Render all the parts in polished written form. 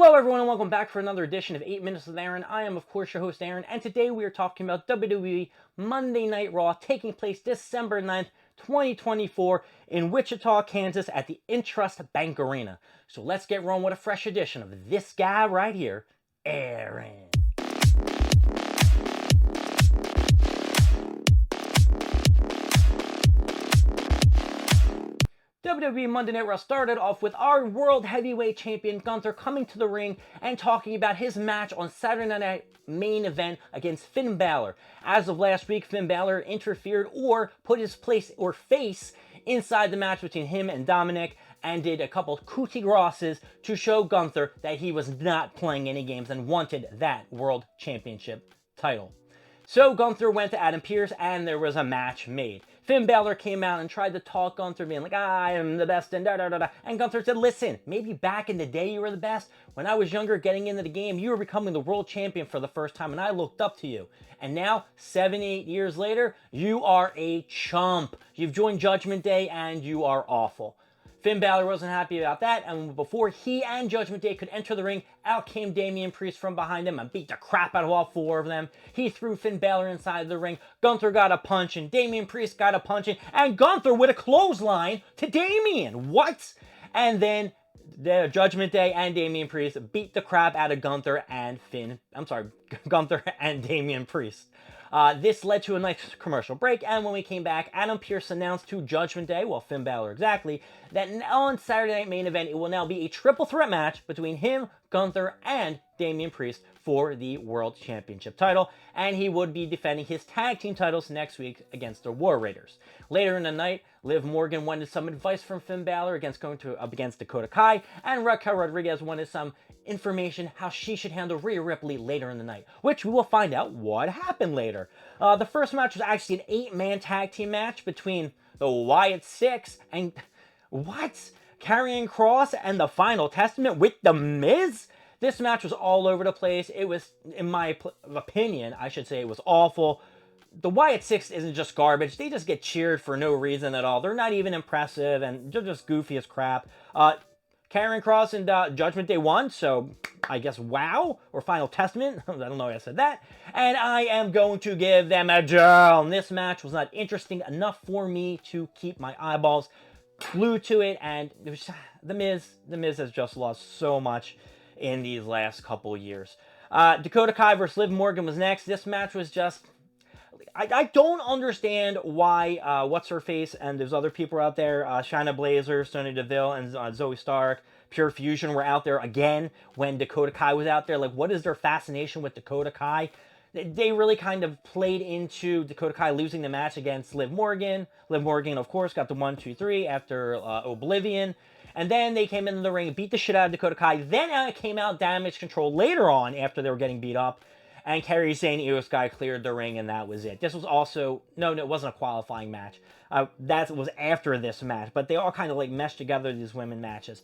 Hello everyone and welcome back for another edition of 8 Minutes with Aaron. I am of course your host Aaron, and today we are talking about WWE Monday Night Raw taking place December 9th, 2024 in Wichita, Kansas at the Intrust Bank Arena. So let's get rolling with a fresh edition of this guy right here, Aaron. WWE Monday Night Raw started off with our World Heavyweight Champion Gunther coming to the ring and talking about his match on Saturday Night Main Event against Finn Balor. As of last week, Finn Balor interfered or put his face inside the match between him and Dominic and did a couple coup de grâces to show Gunther that he was not playing any games and wanted that World Championship title. So Gunther went to Adam Pearce and there was a match made. Finn Balor came out and tried to talk Gunther, being like, I am the best, and da-da-da-da. And Gunther said, listen, maybe back in the day you were the best. When I was younger, getting into the game, you were becoming the world champion for the first time, and I looked up to you. And now, 7-8 years later, you are a chump. You've joined Judgment Day, and you are awful. Finn Balor wasn't happy about that, and before he and Judgment Day could enter the ring, out came Damian Priest from behind him and beat the crap out of all four of them. He threw Finn Balor inside the ring. Gunther got a punch in, Damian Priest got a punch in, and Gunther with a clothesline to Damian. What? And then the Judgment Day and Damian Priest beat the crap out of Gunther and Gunther and Damian Priest. This led to a nice commercial break, and when we came back, Adam Pearce announced to Judgment Day, well, Finn Balor exactly, that on Saturday Night Main Event, it will now be a triple threat match between him, Gunther, and Damian Priest for the World Championship title, and he would be defending his tag team titles next week against the War Raiders. Later in the night, Liv Morgan wanted some advice from Finn Balor against Dakota Kai, and Raquel Rodriguez wanted some information how she should handle Rhea Ripley later in the night, which we will find out what happened later. The first match was actually an 8-man tag team match between the Wyatt Six and Karrion Kross and the Final Testament with The Miz. This match was all over the place. It was, in my opinion, I should say, it was awful. The Wyatt Six isn't just garbage. They just get cheered for no reason at all. They're not even impressive, and they're just goofy as crap. Karrion Kross and Judgment Day won, so I guess wow, or Final Testament. I don't know why I said that. And I am going to give them a Joe. This match was not interesting enough for me to keep my eyeballs glued to it, and it was, The Miz has just lost so much in these last couple years. Dakota Kai versus Liv Morgan was next. This match was just, I don't understand why What's-Her-Face and there's other people out there, Shayna Baszler, Sonya Deville, and Zoe Stark, Pure Fusion were out there again when Dakota Kai was out there. Like, what is their fascination with Dakota Kai? They really kind of played into Dakota Kai losing the match against Liv Morgan. Liv Morgan, of course, got the 1-2-3 after Oblivion. And then they came into the ring, beat the shit out of Dakota Kai. Then came out Damage Control later on after they were getting beat up. And Kairi Sane, Io Sky cleared the ring, and that was it. This was also, no, it wasn't a qualifying match. That was after this match, but they all kind of like meshed together, these women matches.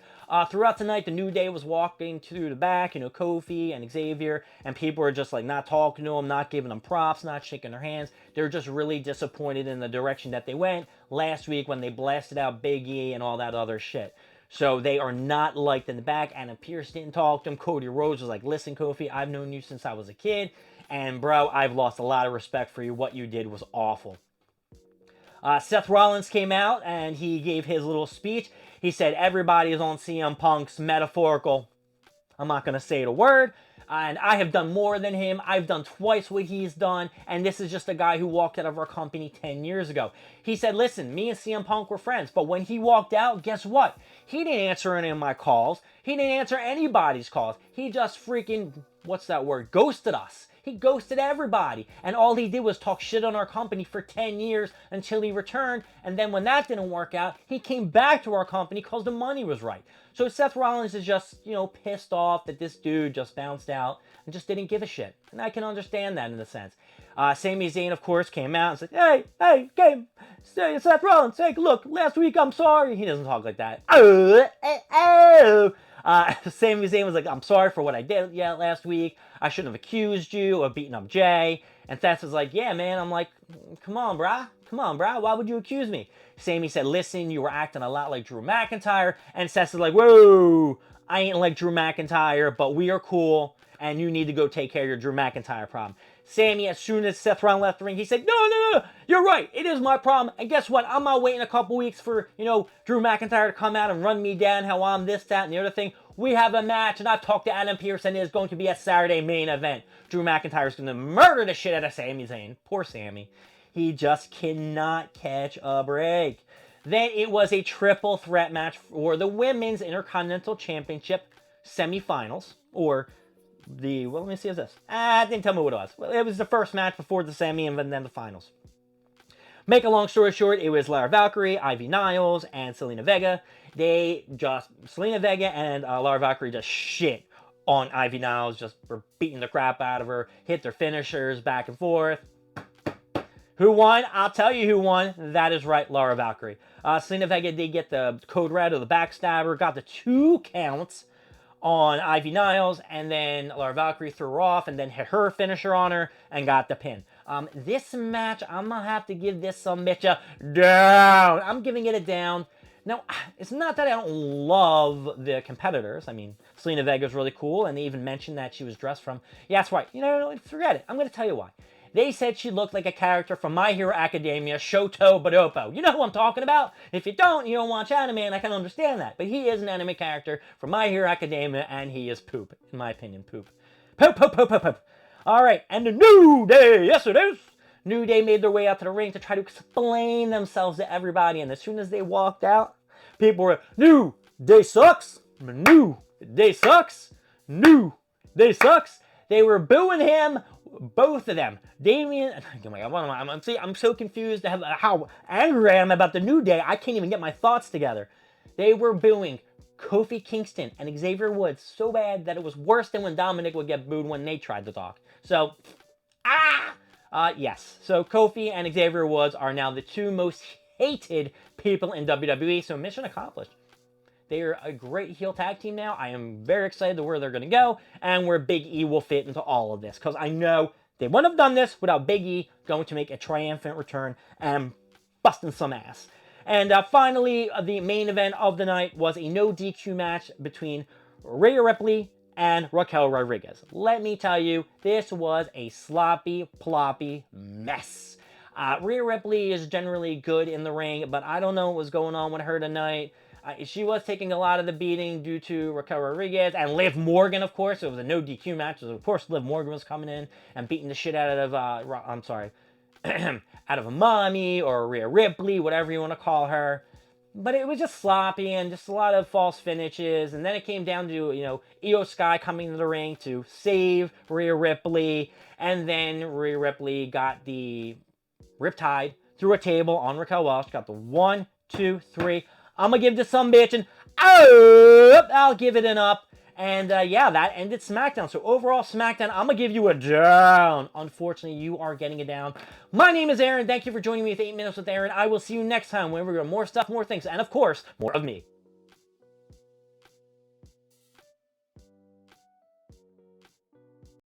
Throughout the night, the New Day was walking through the back, Kofi and Xavier, and people were just like not talking to them, not giving them props, not shaking their hands. They were just really disappointed in the direction that they went last week when they blasted out Big E and all that other shit. So they are not liked in the back. Adam Pearce didn't talk to him. Cody Rhodes was like, listen, Kofi, I've known you since I was a kid. And, bro, I've lost a lot of respect for you. What you did was awful. Seth Rollins came out, and he gave his little speech. He said, everybody is on CM Punk's metaphorical. I'm not going to say the word. And I have done more than him. I've done twice what he's done. And this is just a guy who walked out of our company 10 years ago. He said, listen, me and CM Punk were friends. But when he walked out, guess what? He didn't answer any of my calls. He didn't answer anybody's calls. He just freaking, ghosted us. He ghosted everybody. And all he did was talk shit on our company for 10 years until he returned. And then when that didn't work out, he came back to our company because the money was right. So Seth Rollins is just, pissed off that this dude just bounced out and just didn't give a shit. And I can understand that in a sense. Sami Zayn, of course, came out and said, hey, Seth Rollins, hey, look, last week I'm sorry. He doesn't talk like that. Sami Zayn was like, I'm sorry for what I did last week. I shouldn't have accused you of beating up Jay. And Seth was like, yeah, man. I'm like, come on, brah. Why would you accuse me? Sami said, listen, you were acting a lot like Drew McIntyre. And Seth is like, whoa, I ain't like Drew McIntyre, but we are cool, and you need to go take care of your Drew McIntyre problem. Sammy, as soon as Seth Rollins left the ring, he said, no, you're right, it is my problem, and guess what, I'm not waiting a couple weeks for, Drew McIntyre to come out and run me down, how I'm this, that, and the other thing. We have a match, and I've talked to Adam Pearce, and it is going to be a Saturday main event. Drew McIntyre is going to murder the shit out of Sami Zayn. Poor Sammy. He just cannot catch a break. Then it was a triple threat match for the Women's Intercontinental Championship semifinals, or let me see if this. It didn't tell me what it was. Well, it was the first match before the semi and then the finals. Make a long story short, it was Lara Valkyrie, Ivy Niles, and Selena Vega. Selena Vega and Lara Valkyrie just shit on Ivy Niles, just were beating the crap out of her, hit their finishers back and forth. Who won? I'll tell you who won. That is right, Lara Valkyrie. Selena Vega did get the code red or the backstabber, got the 2 counts on Ivy Niles, and then Lara Valkyrie threw her off and then hit her finisher on her and got the pin. This match, I'm going to have to give this some bitch a down. I'm giving it a down. Now, it's not that I don't love the competitors. I mean, Selena Vega's really cool, and they even mentioned that she was dressed from... Yeah, that's right. Forget it. I'm going to tell you why. They said she looked like a character from My Hero Academia, Shoto Bodopo. You know who I'm talking about? If you don't watch anime, and I can understand that. But he is an anime character from My Hero Academia, and he is poop. In my opinion, poop. Poop, poop, poop, poop, poop. All right, and the New Day, yes it is. New Day made their way out to the ring to try to explain themselves to everybody, and as soon as they walked out, people were, New Day sucks, New Day sucks, New Day sucks. They were booing him, both of them. Damian, oh my God, I'm so confused how angry I am about the New Day. I can't even get my thoughts together. They were booing Kofi Kingston and Xavier Woods so bad that it was worse than when Dominic would get booed when they tried to talk. So, yes. So Kofi and Xavier Woods are now the 2 most hated people in WWE, so mission accomplished. They are a great heel tag team now. I am very excited to where they're going to go and where Big E will fit into all of this, because I know they wouldn't have done this without Big E going to make a triumphant return and busting some ass. And finally, the main event of the night was a no DQ match between Rhea Ripley and Raquel Rodriguez. Let me tell you, this was a sloppy, ploppy mess. Rhea Ripley is generally good in the ring, but I don't know what was going on with her tonight. She was taking a lot of the beating due to Raquel Rodriguez and Liv Morgan, of course. It was a no DQ match. So of course, Liv Morgan was coming in and beating the shit out of, out of a Mommy or Rhea Ripley, whatever you want to call her. But it was just sloppy and just a lot of false finishes. And then it came down to, Io Sky coming to the ring to save Rhea Ripley. And then Rhea Ripley got the Riptide through a table on Raquel Welch. Got the 1, 2, 3. I'm going to give this some bitch an up. I'll give it an up. And yeah, that ended SmackDown. So overall, SmackDown, I'm going to give you a down. Unfortunately, you are getting a down. My name is Aaron. Thank you for joining me with 8 Minutes with Aaron. I will see you next time when we go more stuff, more things, and of course, more of me.